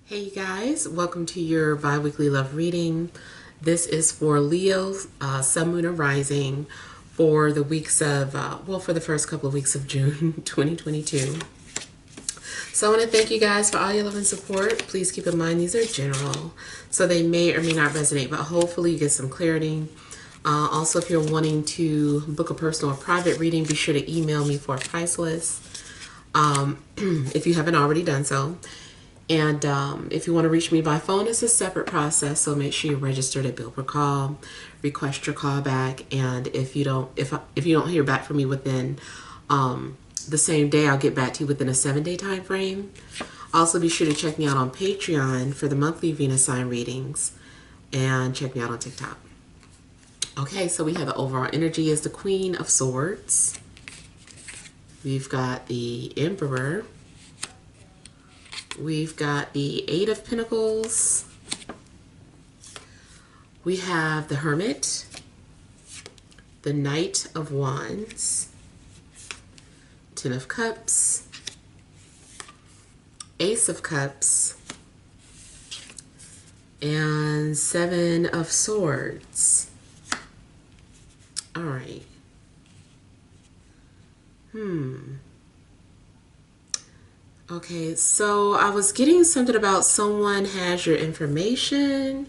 Hey you guys, welcome to your bi-weekly love reading. This is for Leo, Sun, Moon, and Rising for the weeks of, for the first couple of weeks of June 2022. So I want to thank you guys for all your love and support. Please keep in mind these are general, so they may or may not resonate, but hopefully you get some clarity. Also, if you're wanting to book a personal or private reading, be sure to email me for a price list if you haven't already done so. And if you want to reach me by phone, it's a separate process. So make sure you register to bill per call, request your call back, and if you don't hear back from me within the same day, I'll get back to you within a 7-day time frame. Also, be sure to check me out on Patreon for the monthly Venus sign readings, and check me out on TikTok. Okay, so we have the overall energy is the Queen of Swords. We've got the Emperor. We've got the Eight of Pentacles. We have the Hermit, the Knight of Wands, Ten of Cups, Ace of Cups, and Seven of Swords. All right. Okay, so I was getting something about someone has your information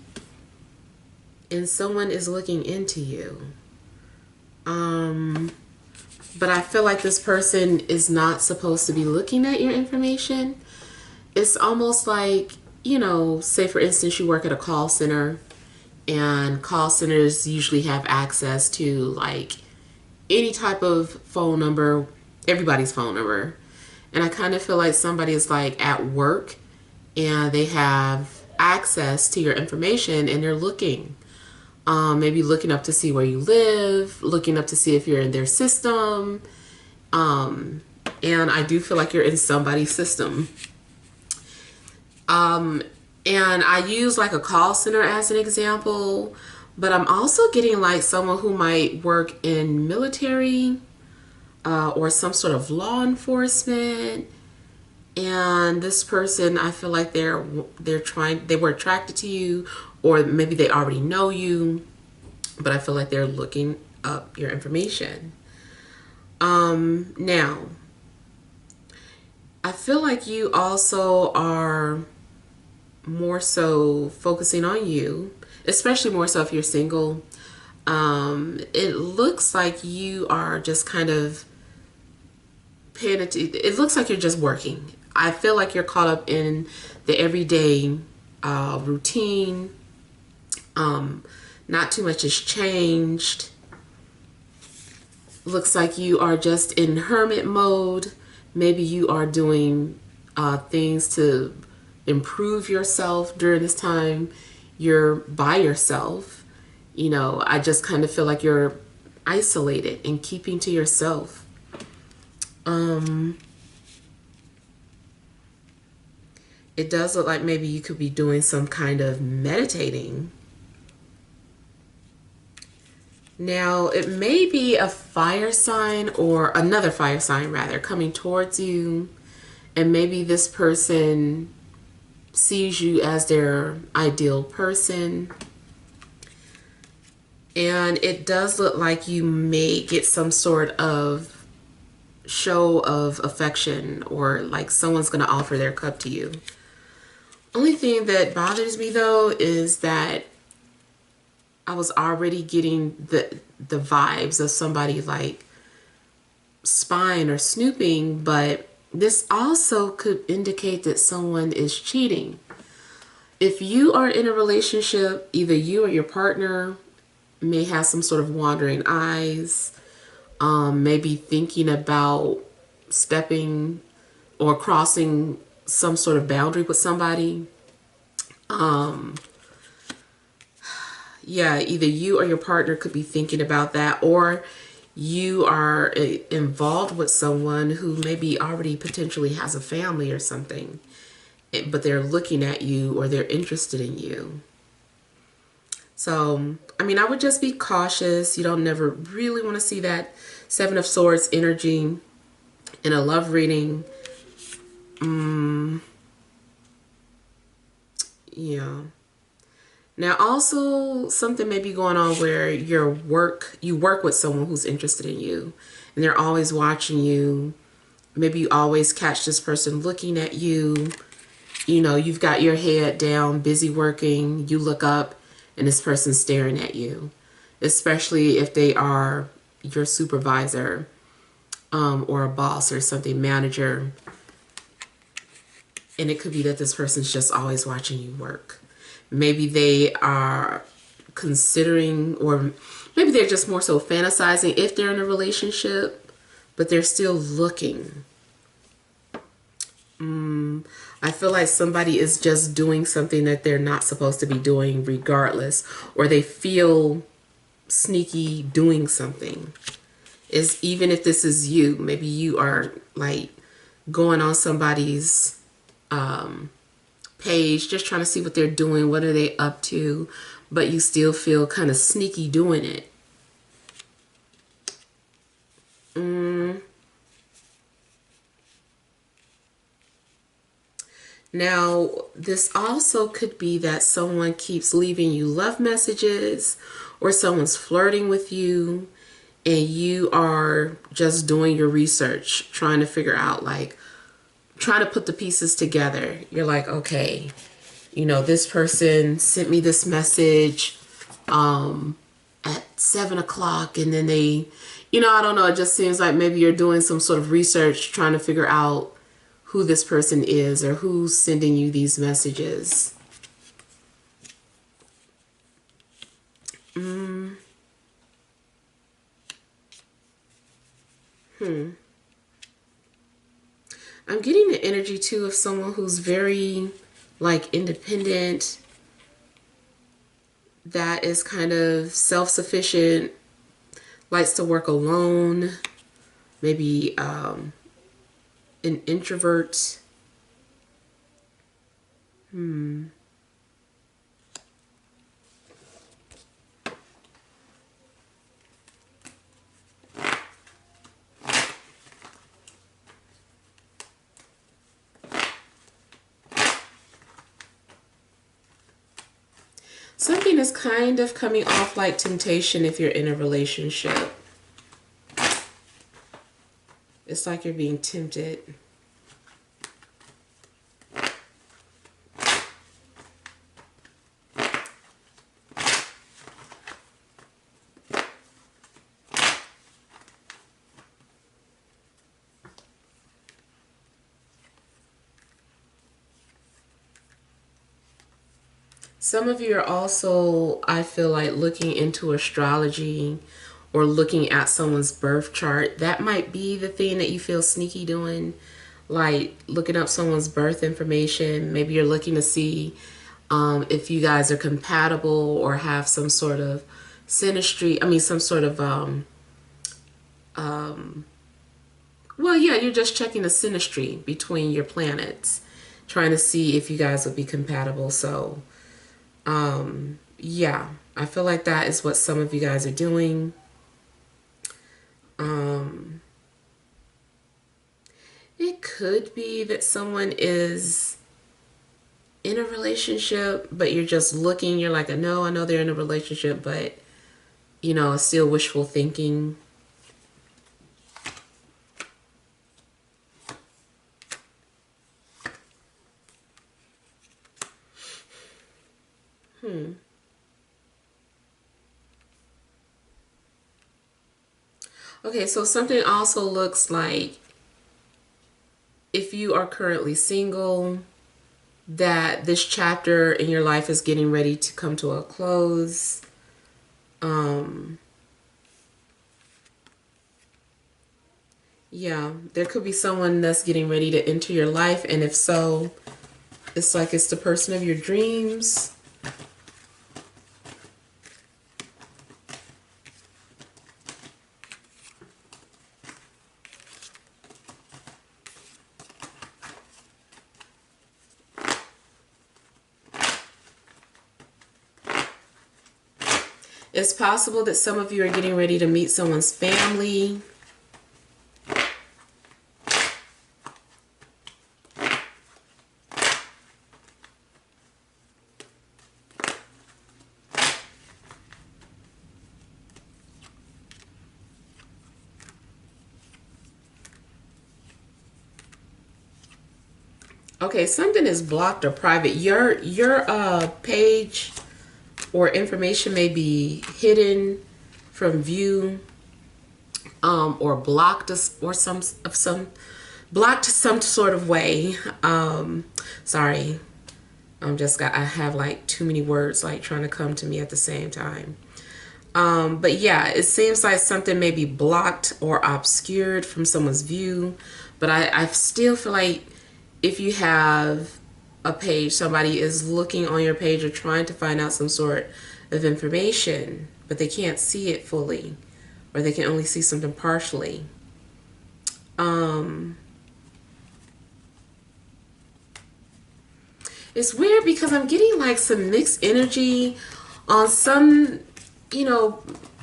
and someone is looking into you. But I feel like this person is not supposed to be looking at your information. It's almost like, you know, say for instance, you work at a call center, and call centers usually have access to like any type of phone number, everybody's phone number. And I kind of feel like somebody is like at work and they have access to your information and they're looking. Maybe looking up to see where you live, looking up to see if you're in their system. And I do feel like you're in somebody's system. And I use like a call center as an example, but I'm also getting like someone who might work in military, or some sort of law enforcement, and this person, I feel like they were attracted to you, or maybe they already know you, but I feel like they're looking up your information. Now, I feel like you also are more so focusing on you, especially more so if you're single. It looks like you are just kind of it looks like you're just working. I feel like you're caught up in the everyday routine. Not too much has changed. Looks like you are just in hermit mode. Maybe you are doing things to improve yourself during this time. You're by yourself. You know, I just kind of feel like you're isolated and keeping to yourself. It does look like maybe you could be doing some kind of meditating. Now, it may be a fire sign, or another fire sign rather, coming towards you, and maybe this person sees you as their ideal person. And it does look like you may get some sort of show of affection, or like someone's going to offer their cup to you. Only thing that bothers me though is that I was already getting the vibes of somebody like spying or snooping, but this also could indicate that someone is cheating. If you are in a relationship, either you or your partner may have some sort of wandering eyes, maybe thinking about stepping or crossing some sort of boundary with somebody. Yeah, either you or your partner could be thinking about that, or you are involved with someone who maybe already potentially has a family or something, but they're looking at you or they're interested in you. So, I mean, I would just be cautious. You don't never really want to see that Seven of Swords energy in a love reading. Yeah. Now also something may be going on where you work with someone who's interested in you and they're always watching you. Maybe you always catch this person looking at you. You know, you've got your head down, busy working. You look up and this person's staring at you, especially if they are your supervisor, or a boss or something, manager. And it could be that this person's just always watching you work. Maybe they are considering, or maybe they're just more so fantasizing if they're in a relationship, but they're still looking. I feel like somebody is just doing something that they're not supposed to be doing regardless, or they feel sneaky doing something. Is even if this is you, maybe you are like going on somebody's page, just trying to see what they're doing, what are they up to, but you still feel kind of sneaky doing it. Now, this also could be that someone keeps leaving you love messages, or someone's flirting with you, and you are just doing your research, trying to figure out, like, trying to put the pieces together. You're like, okay, you know, this person sent me this message at 7 o'clock, and then they, you know, I don't know, it just seems like maybe you're doing some sort of research, trying to figure out who this person is or who's sending you these messages. I'm getting the energy too of someone who's very like independent, that is kind of self-sufficient, likes to work alone, maybe an introvert. Something is kind of coming off like temptation if you're in a relationship. It's like you're being tempted. Some of you are also, I feel like, looking into astrology or looking at someone's birth chart. That might be the thing that you feel sneaky doing, like looking up someone's birth information. Maybe you're looking to see if you guys are compatible or have some sort of synastry. I mean, some sort of, well, yeah, you're just checking the synastry between your planets, trying to see if you guys will be compatible. So, yeah, I feel like that is what some of you guys are doing. It could be that someone is in a relationship, but you're just looking, you're like, no, I know they're in a relationship, but, you know, it's still wishful thinking. Okay, so something also looks like if you are currently single, that this chapter in your life is getting ready to come to a close. Yeah, there could be someone that's getting ready to enter your life, and if so, it's like it's the person of your dreams. It's possible that some of you are getting ready to meet someone's family. Okay, something is blocked or private. Your page or information may be hidden from view, or blocked or some blocked some sort of way. Sorry, I have like too many words like trying to come to me at the same time. But yeah, it seems like something may be blocked or obscured from someone's view. But I still feel like if you have a page, somebody is looking on your page or trying to find out some sort of information, but they can't see it fully, or they can only see something partially. It's weird because I'm getting like some mixed energy on some,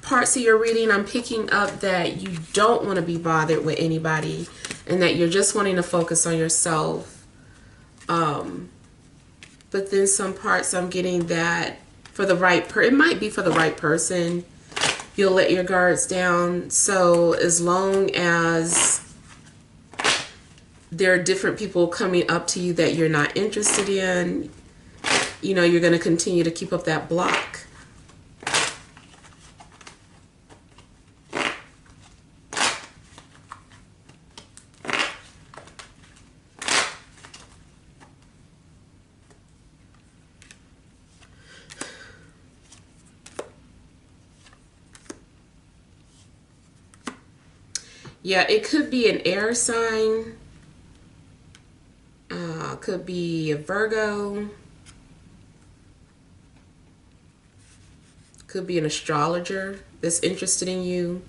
parts of your reading. I'm picking up that you don't want to be bothered with anybody and that you're just wanting to focus on yourself. But then some parts I'm getting that for the right it might be for the right person, you'll let your guards down. So as long as there are different people coming up to you that you're not interested in, you're going to continue to keep up that block. Yeah, it could be an air sign. Could be a Virgo. Could be an astrologer that's interested in you.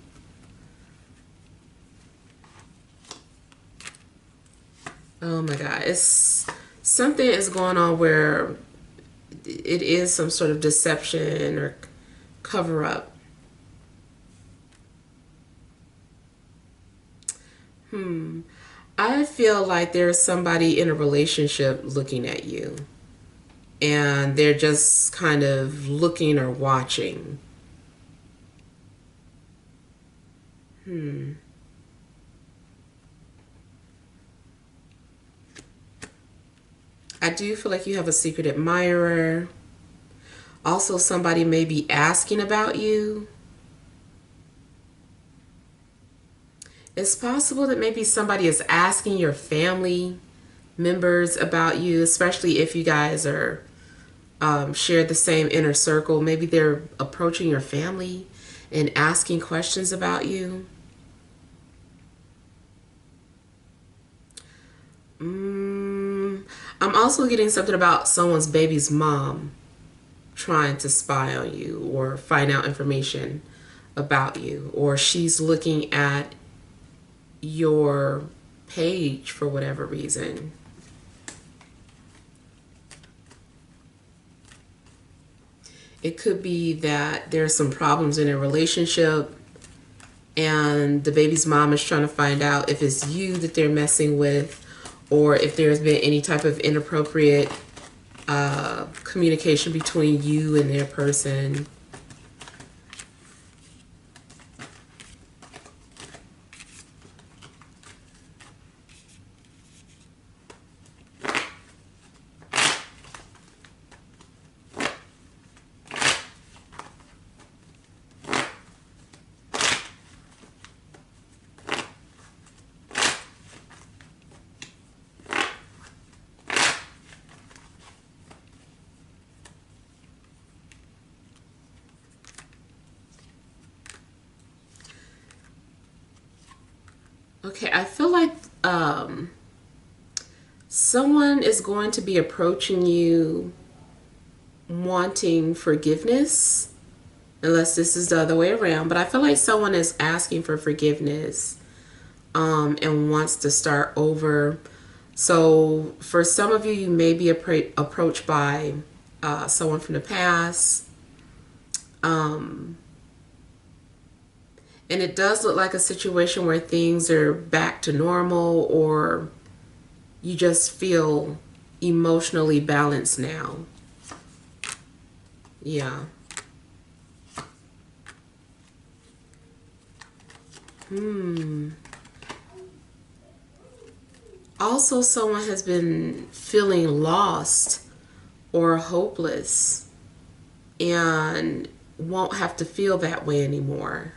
Oh my God. Something is going on where it is some sort of deception or cover up. I feel like there's somebody in a relationship looking at you, and they're just kind of looking or watching. I do feel like you have a secret admirer. Also, somebody may be asking about you. It's possible that maybe somebody is asking your family members about you, especially if you guys are share the same inner circle. Maybe they're approaching your family and asking questions about you. I'm also getting something about someone's baby's mom trying to spy on you or find out information about you, or she's looking at your page for whatever reason. It could be that there's some problems in a relationship and the baby's mom is trying to find out if it's you that they're messing with, or if there's been any type of inappropriate communication between you and their person. Okay, I feel like someone is going to be approaching you wanting forgiveness, unless this is the other way around. But I feel like someone is asking for forgiveness and wants to start over. So for some of you, you may be approached by someone from the past. And it does look like a situation where things are back to normal, or you just feel emotionally balanced now. Yeah. Also, someone has been feeling lost or hopeless and won't have to feel that way anymore.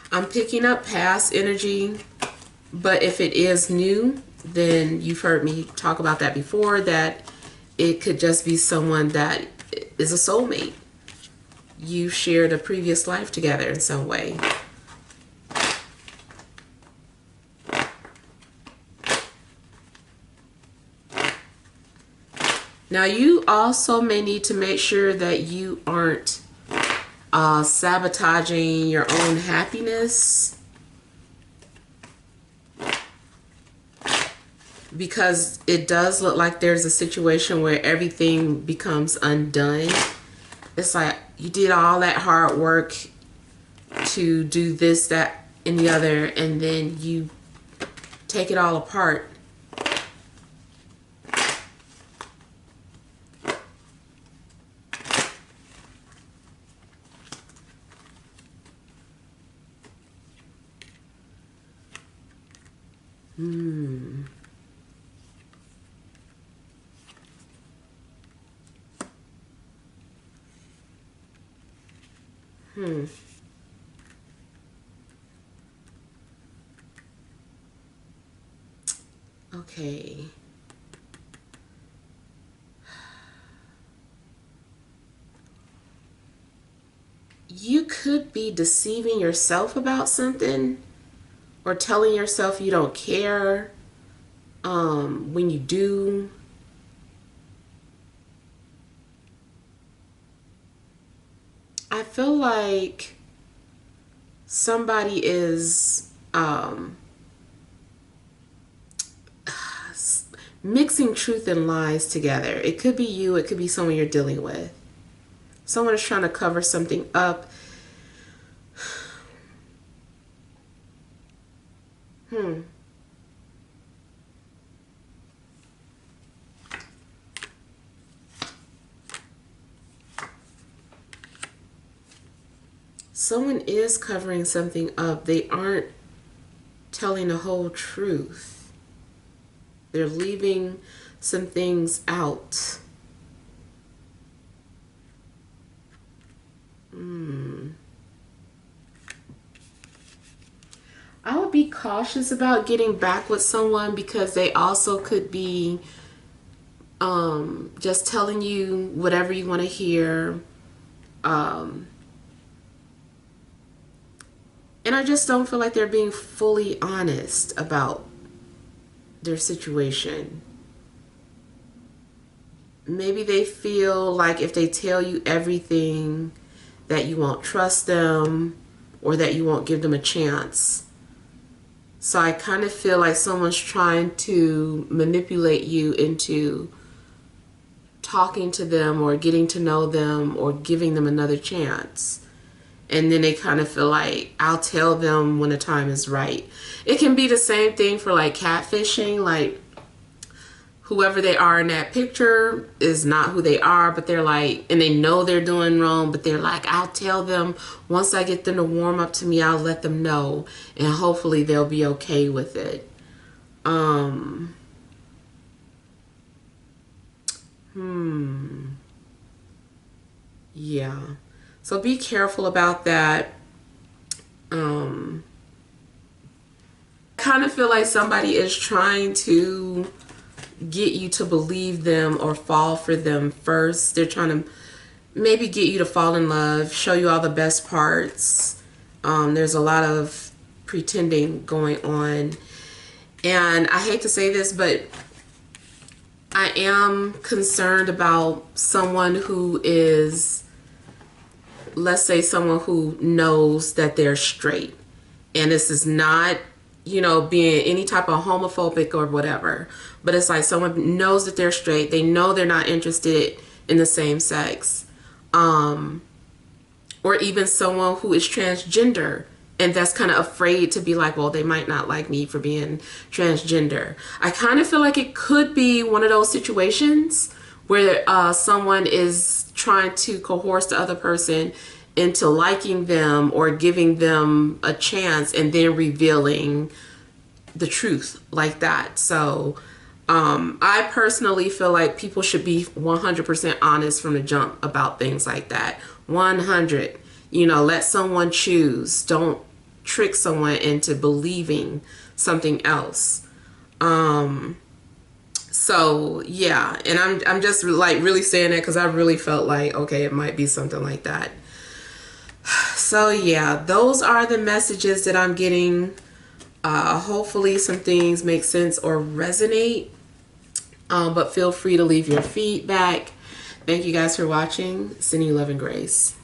I'm picking up past energy, but if it is new, then you've heard me talk about that before, that it could just be someone that is a soulmate. You shared a previous life together in some way. Now, you also may need to make sure that you aren't sabotaging your own happiness, because it does look like there's a situation where everything becomes undone. It's like you did all that hard work to do this, that, and the other, and then you take it all apart. Okay. You could be deceiving yourself about something, or telling yourself you don't care when you do. I feel like somebody is mixing truth and lies together. It could be you, it could be someone you're dealing with. Someone is trying to cover something up. Someone is covering something up. They aren't telling the whole truth. They're leaving some things out. I would be cautious about getting back with someone, because they also could be just telling you whatever you want to hear. And I just don't feel like they're being fully honest about their situation. Maybe they feel like if they tell you everything, that you won't trust them, or that you won't give them a chance. So I kind of feel like someone's trying to manipulate you into talking to them, or getting to know them, or giving them another chance. And then they kind of feel like, I'll tell them when the time is right. It can be the same thing for like catfishing. Like, whoever they are in that picture is not who they are, but they're like, and they know they're doing wrong, but they're like, I'll tell them once I get them to warm up to me, I'll let them know, and hopefully they'll be okay with it. Yeah. So be careful about that. I kind of feel like somebody is trying to get you to believe them or fall for them first. They're trying to maybe get you to fall in love, show you all the best parts. There's a lot of pretending going on. And I hate to say this, but I am concerned about someone who is, let's say someone who knows that they're straight. And this is not, being any type of homophobic or whatever. But it's like someone knows that they're straight. They know they're not interested in the same sex. Or even someone who is transgender, and that's kind of afraid to be like, well, they might not like me for being transgender. I kind of feel like it could be one of those situations where someone is trying to coerce the other person into liking them or giving them a chance and then revealing the truth like that. So I personally feel like people should be 100% honest from the jump about things like that. 100. You know, let someone choose. Don't trick someone into believing something else. So yeah, and I'm just like really saying that because I really felt like, okay, it might be something like that. So yeah, those are the messages that I'm getting. Hopefully some things make sense or resonate. But feel free to leave your feedback. Thank you guys for watching. Sending you love and grace.